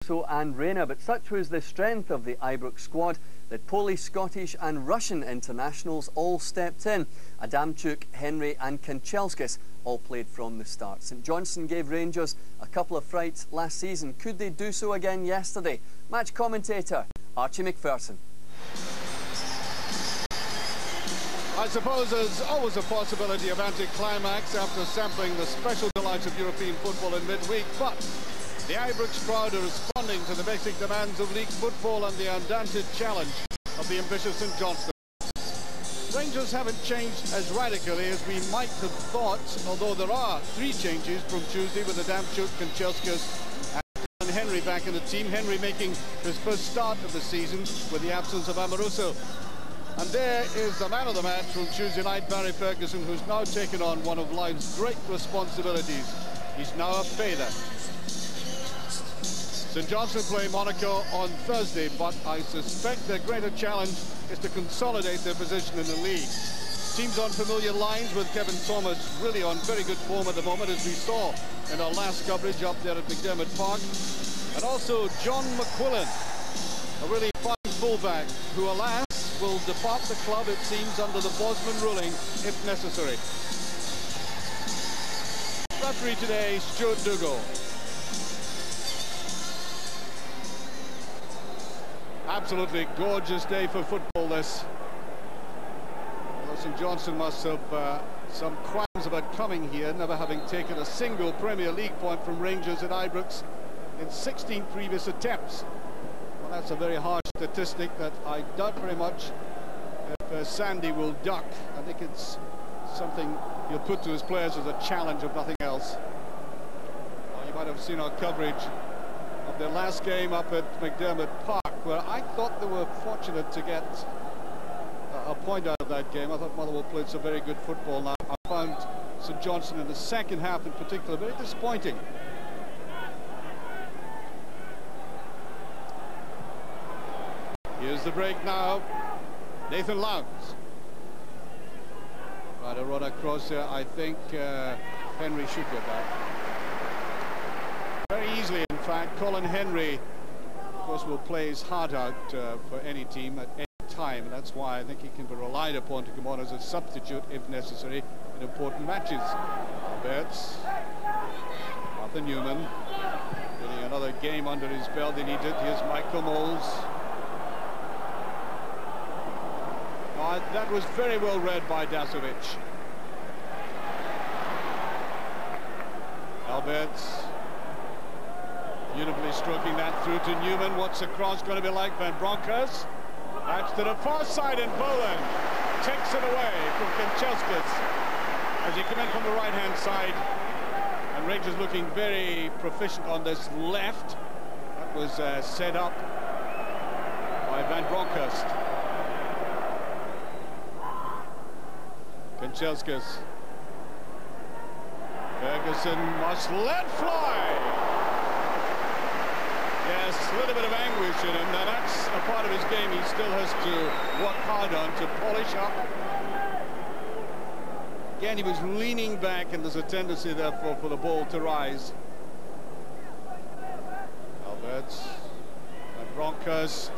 Caruso and Reina, but such was the strength of the Ibrox squad that Polish, Scottish and Russian internationals all stepped in. Adamchuk, Henry and Kanchelskis all played from the start. St Johnstone gave Rangers a couple of frights last season. Could they do so again yesterday? Match commentator Archie McPherson. I suppose there's always a possibility of anticlimax after sampling the special delights of European football in midweek, but the Ibrox crowd are responding to the basic demands of league football and the undaunted challenge of the ambitious St Johnstone. Rangers haven't changed as radically as we might have thought, although there are 3 changes from Tuesday with Adamchuk, Kanchelskis and Henry back in the team. Henry making his first start of the season with the absence of Amoroso. And there is the man of the match from Tuesday night, Barry Ferguson, who's now taken on one of life's great responsibilities. He's now a father. St Johnstone play Monaco on Thursday, but I suspect their greater challenge is to consolidate their position in the league. Teams on familiar lines, with Kevin Thomas really on very good form at the moment, as we saw in our last coverage up there at McDermott Park. And also John McQuillan, a really fine fullback, who alas will depart the club, it seems, under the Bosman ruling if necessary. Referee today, Stuart Dougal. Absolutely gorgeous day for football, this. Although St Johnstone must have some qualms about coming here, never having taken a single Premier League point from Rangers at Ibrox in 16 previous attempts. Well, that's a very harsh statistic that I doubt very much if Sandy will duck. I think it's something he'll put to his players as a challenge of nothing else. Well, you might have seen our coverage of their last game up at McDermott Park, where I thought they were fortunate to get a point out of that game. I thought Motherwell played some very good football. Now, I found St Johnstone in the second half in particular very disappointing. Here's the break now. Nathan Lowndes. Right, a run across there. I think Henry should get that. Very easily, in fact. Colin Henry, of course, will play his heart out for any team at any time, and that's why I think he can be relied upon to come on as a substitute if necessary in important matches. Alberts, Arthur Newman, getting another game under his belt. He needed. Here's Michael Moles. That was very well read by Dasovic. Alberts beautifully stroking that through to Newman. What's the cross going to be like? Van Bronckhorst. That's to the far side, and Bowen takes it away from Kanchelskis as he came in from the right-hand side. And Rangers looking very proficient on this left. That was set up by Van Bronckhorst. Kanchelskis. Ferguson must let fly. Yes, a little bit of anguish in him. Now that's a part of his game he still has to work hard on, to polish up. Again, he was leaning back, and there's a tendency therefore for the ball to rise. Alberts and Bronckhorst.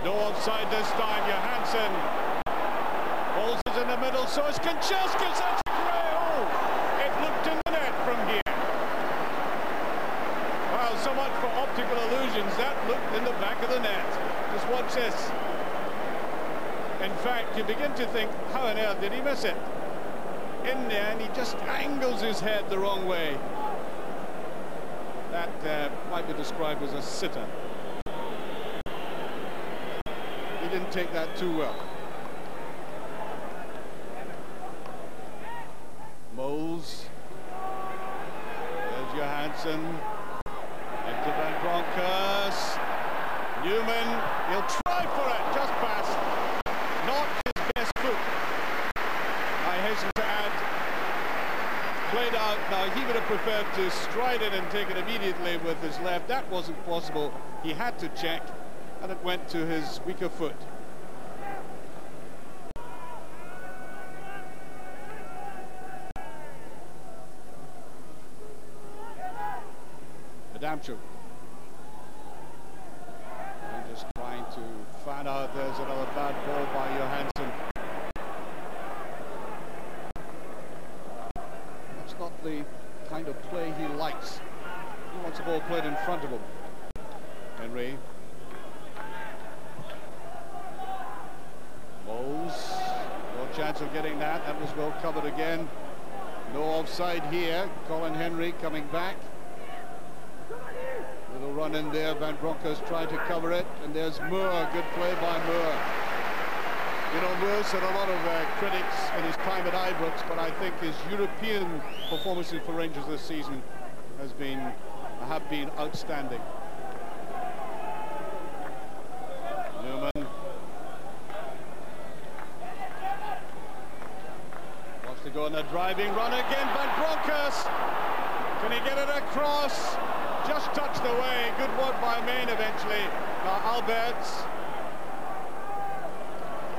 No offside this time. Johansson. Balls is in the middle, so it's Kanchelskis. That's a great hole. It looked in the net from here. Well, so much for optical illusions. That looked in the back of the net. Just watch this. In fact, you begin to think, how on earth did he miss it? In there, and he just angles his head the wrong way. That might be described as a sitter. He didn't take that too well. Moles. There's Johansson. Into Van Bronckhorst. Newman. He'll try for it. Just past. Not his best foot, I hasten to add. Played out. Now, he would have preferred to stride it and take it immediately with his left. That wasn't possible. He had to check, and it went to his weaker foot. Adamchuk. now there's another bad ball by Johansson. That's not the kind of play he likes. He wants the ball played in front of him. Henry. Moles. No chance of getting that. That was well covered again. No offside here. Colin Henry coming back. Little run in there. Van Bronckhorst trying to cover it. And there's Moore. Good play by Moore. You know, Moore's had a lot of critics in his time at Ibrox, but I think his European performances for Rangers this season have been outstanding. Newman wants to go on a driving run again. Van Bronckhorst, can he get it across? Just touched away. Good work by Main eventually. Now Alberts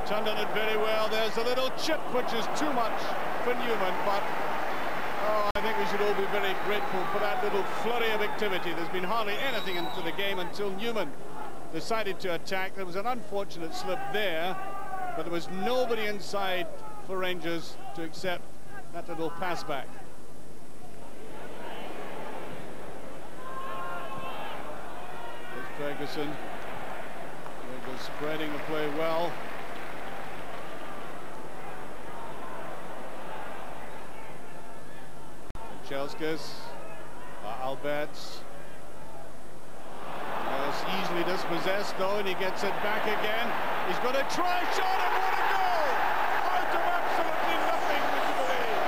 turned on it very well. There's a little chip which is too much for Newman, but I think we should all be very grateful for that little flurry of activity. There's been hardly anything into the game until Newman decided to attack. There was an unfortunate slip there, but there was nobody inside for Rangers to accept that little pass back. There's Ferguson. Rangers spreading the play well. Kanchelskis, Alberts. Easily dispossessed though, and he gets it back again. He's got a try shot, and what a goal! Out of absolutely nothing, would you believe?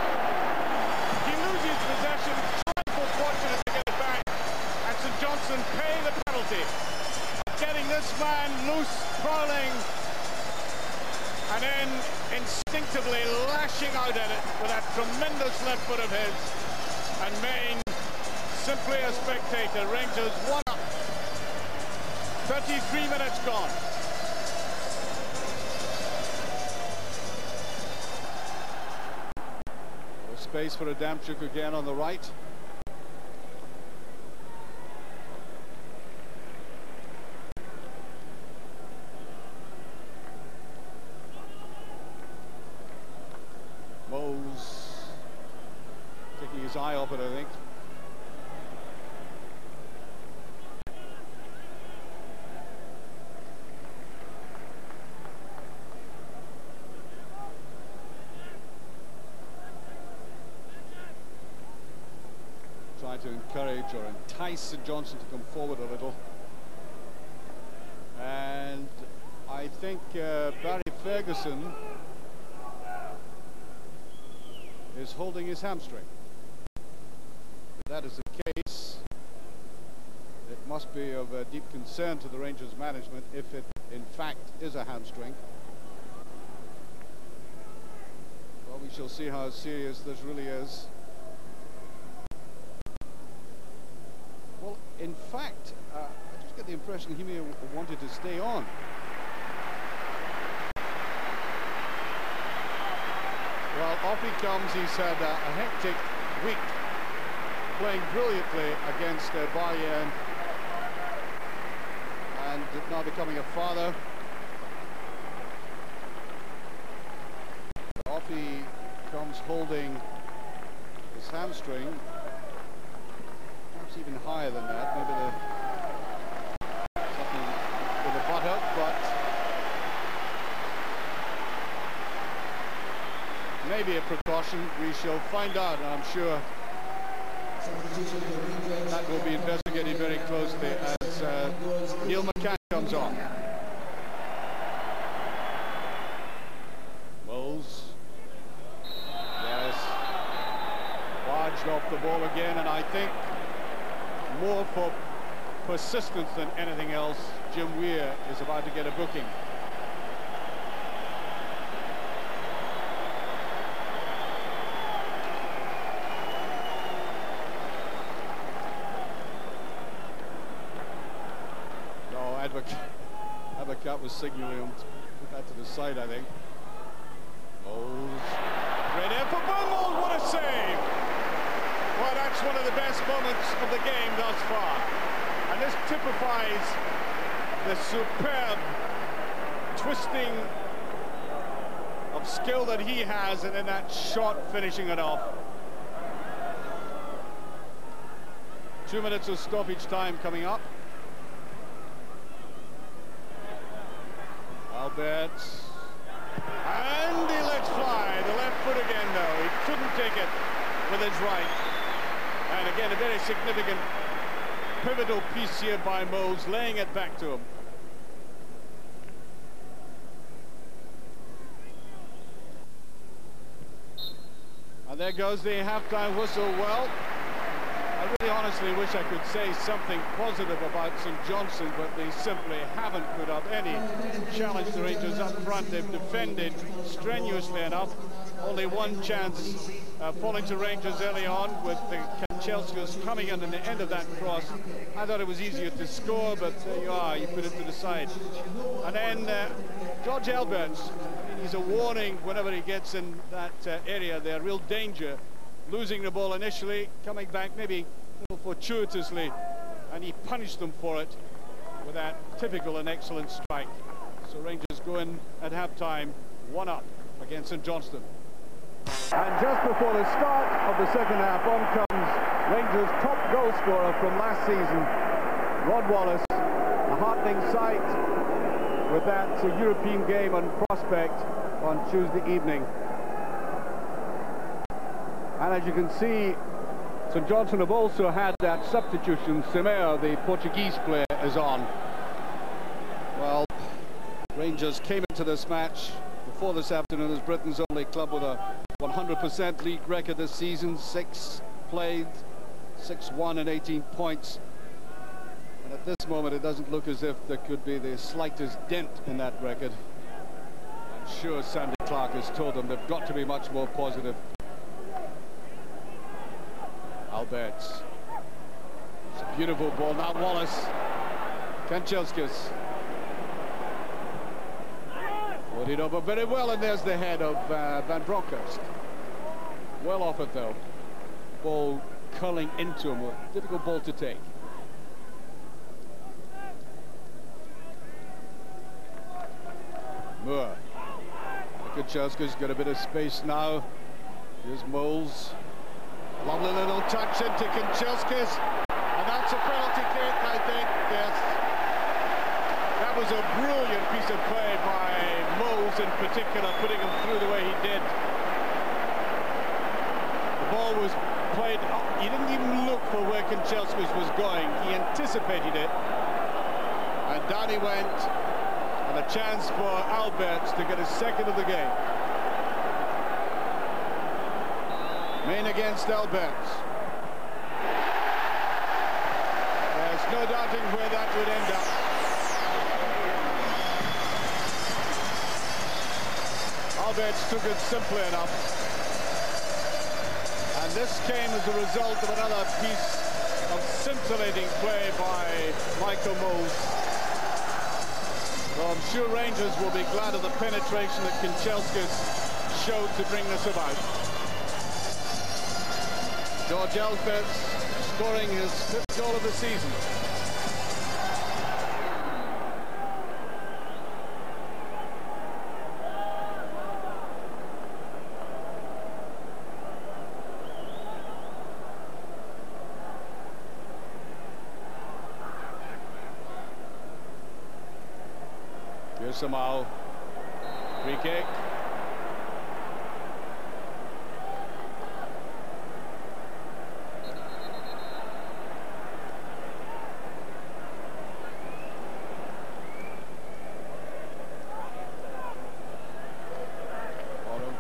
He loses possession, trifle fortunate to get it back, and St Johnstone pay the penalty. Getting this man loose, prowling, and then instinctively lashing out at it with that tremendous left foot of his. And Main, simply a spectator. Rangers 1-up. 33 minutes gone. Space for Adamczyk again on the right. Mose taking his eye off it, I think. To encourage or entice St Johnstone to come forward a little, and I think Barry Ferguson is holding his hamstring. If that is the case, it must be of deep concern to the Rangers management if it in fact is a hamstring. Well, we shall see how serious this really is. In fact, I just get the impression he may have wanted to stay on. Well, off he comes. He's had a hectic week, playing brilliantly against Bayern, and now becoming a father. Off he comes holding his hamstring. Even higher than that, maybe something with a buttock, but maybe a precaution. We shall find out, and I'm sure that will be investigated very closely as Neil McCann comes on. Moles, yes, barged off the ball again, and I think more for persistence than anything else, Jim Weir is about to get a booking. No, Advocat was signaling him to put that to the side, I think. Moles. Great effort by Moles, what a save! Well, that's one of the best moments of the game thus far. And this typifies the superb twisting of skill that he has, and then that shot finishing it off. 2 minutes of stoppage time coming up. Alberts. And he lets fly. The left foot again, though. He couldn't take it with his right. And again, a very significant, pivotal piece here by Moles, laying it back to him. And there goes the halftime whistle. Well, I really honestly wish I could say something positive about St Johnstone, but they simply haven't put up any challenge to Rangers up front. They've defended strenuously enough. Only one chance falling to Rangers early on, with the Kanchelskis coming in the end of that cross. I thought it was easier to score, but there you are, you put it to the side. And then George Alberts, he's a warning whenever he gets in that area there, real danger. Losing the ball initially, coming back maybe a little fortuitously, and he punished them for it with that typical and excellent strike. So Rangers go in at half-time, 1 up against St Johnstone. And just before the start of the second half, on comes Rangers' top goal scorer from last season, Rod Wallace. A heartening sight with that European game on prospect on Tuesday evening. And as you can see, St Johnstone have also had that substitution. Simeo, the Portuguese player, is on. Well, Rangers came into this match before this afternoon as Britain's only club with a 100% league record this season. 6 played, 6-1 and 18 points. And at this moment, it doesn't look as if there could be the slightest dent in that record. I'm sure Sandy Clark has told them they've got to be much more positive. Alberts. It's a beautiful ball. Now Wallace. Kanchelskis. Put it over very well, and there's the head of Van Bronckhorst. Well off it, though. Ball curling into him. A difficult ball to take. Moore. Kanchelskis got a bit of space now. Here's Moles. Lovely little touch into Kanchelskis, and that's a penalty kick, I think. Yes, that was a brilliant piece of play by Moles in particular, putting him through the way he did. The ball was played up. He didn't even look for where Kanchelskis was going. He anticipated it, and down he went, and a chance for Alberts to get his second of the game. Main against Alberts. There's no doubting where that would end up. Alberts took it simply enough. And this came as a result of another piece of scintillating play by Michael Moles. So I'm sure Rangers will be glad of the penetration that Kanchelskis showed to bring this about. George Alberts scoring his 5th goal of the season. Here's Samao. Free kick.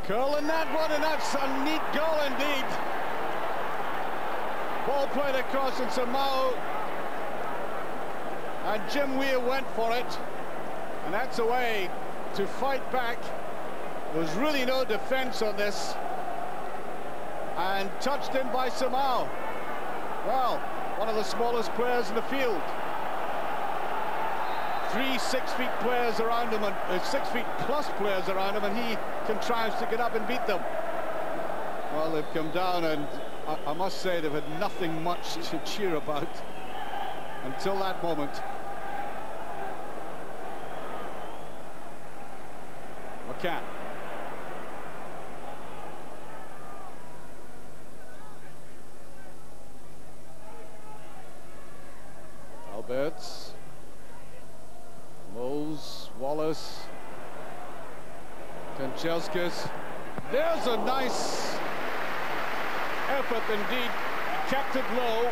Curling that one, and that's a neat goal indeed. Ball played across, and Samao and Jim Weir went for it, and that's a way to fight back. There was really no defense on this, and touched in by Samao. Well, one of the smallest players in the field. 3 6-feet players around him, and 6-feet plus players around him, and he contrives to get up and beat them. Well, they've come down, and I must say they've had nothing much to cheer about until that moment. McCann. Alberts, Moles, Wallace, Kanchelskis. There's a nice effort indeed, kept it low.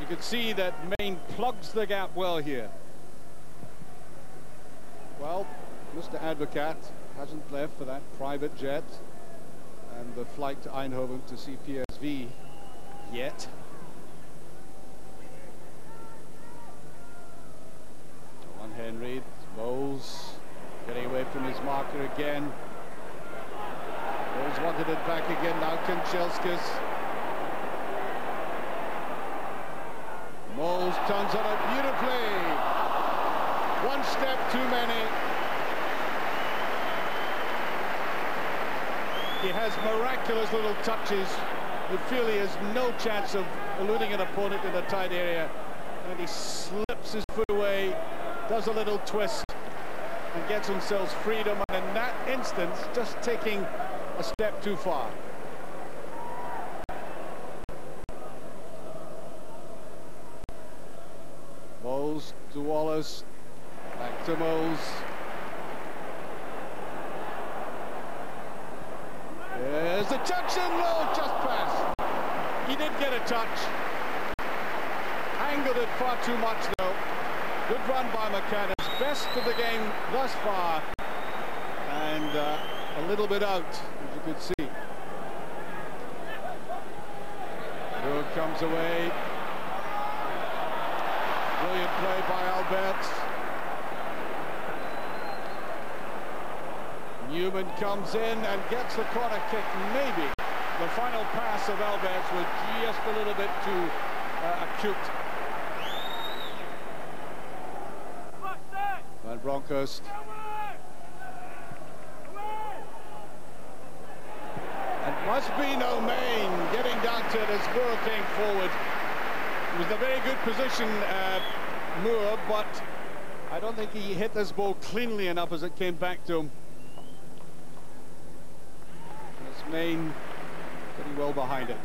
You can see that Maine plugs the gap well here. Well, Mr. Advocat hasn't left for that private jet and the flight to Eindhoven to see PSV yet. On Henry, Moles getting away from his marker again. Moles wanted it back again, now Kanchelskis. Moles turns on it beautifully. One step too many. He has miraculous little touches. You feel he has no chance of eluding an opponent in a tight area. And he slips his foot away, does a little twist, and gets himself freedom. And in that instance, just taking a step too far. Moles to Wallace, back to Moles. There's the touch and low, just past. He did get a touch. Angled it far too much though. Good run by McCann. His best of the game thus far. And a little bit out, as you could see. Moore comes away. Brilliant play by Alberts. Newman comes in and gets the corner kick. Maybe the final pass of Alberts was just a little bit too acute. Van Bronckhorst. And must be no Maine getting down to it as Moore came forward. It was a very good position, Moore, but I don't think he hit this ball cleanly enough as it came back to him. It's Maine pretty well behind it.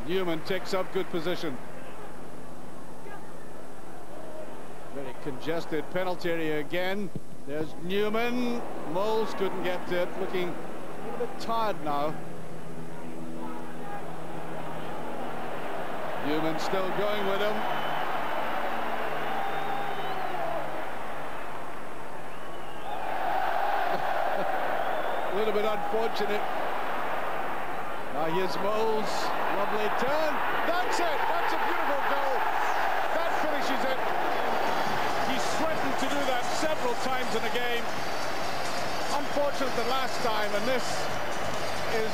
Newman takes up good position. Very congested penalty area again. There's Newman. Moles couldn't get to it, looking a little bit tired now. Newman still going with him. A little bit unfortunate. Now here's Moles. Lovely turn. That's it. That's a beautiful goal. That finishes it. He's threatened to do that several times in a game. Unfortunate the last time, and this is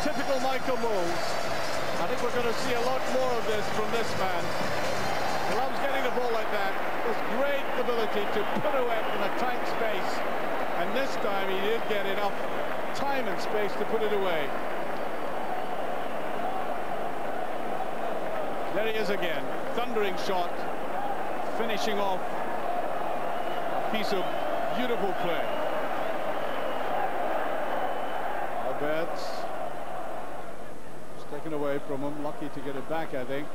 typical Michael Moles. I think we're going to see a lot more of this from this man. He loves getting the ball like that. There's great ability to pirouette in a tight space. And this time he did get enough time and space to put it away. There he is again. Thundering shot. Finishing off a piece of beautiful play. Alberts. Taken away from him, lucky to get it back, I think.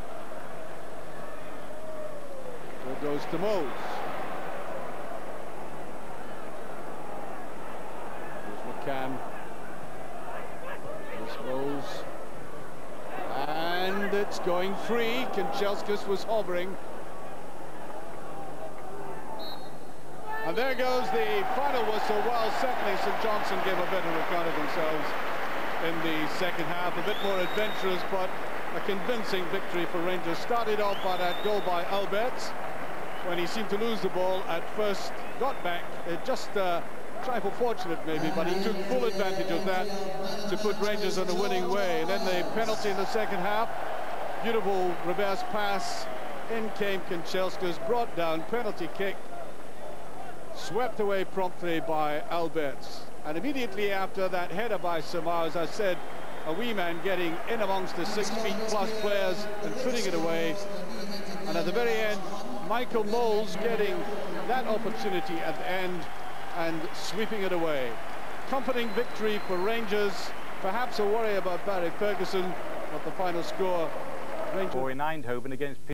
So it goes to Moles. Here's McCann. Here's Moles. And it's going free. Kanchelskis was hovering. And there goes the final whistle. Well, certainly St Johnstone gave a better account of themselves in the second half, a bit more adventurous, but a convincing victory for Rangers. Started off by that goal by Alberts when he seemed to lose the ball at first, got back, just trifle fortunate maybe, but he took full advantage of that to put Rangers on a winning way. And then the penalty in the second half, beautiful reverse pass, in came Kanchelskis, brought down, penalty kick, swept away promptly by Alberts. And immediately after that header by Samar, as I said, a wee man getting in amongst the 6 feet plus players and putting it away. And at the very end, Michael Moles getting that opportunity at the end and sweeping it away. Comforting victory for Rangers. Perhaps a worry about Barry Ferguson, but the final score, Rangers. In Eindhoven against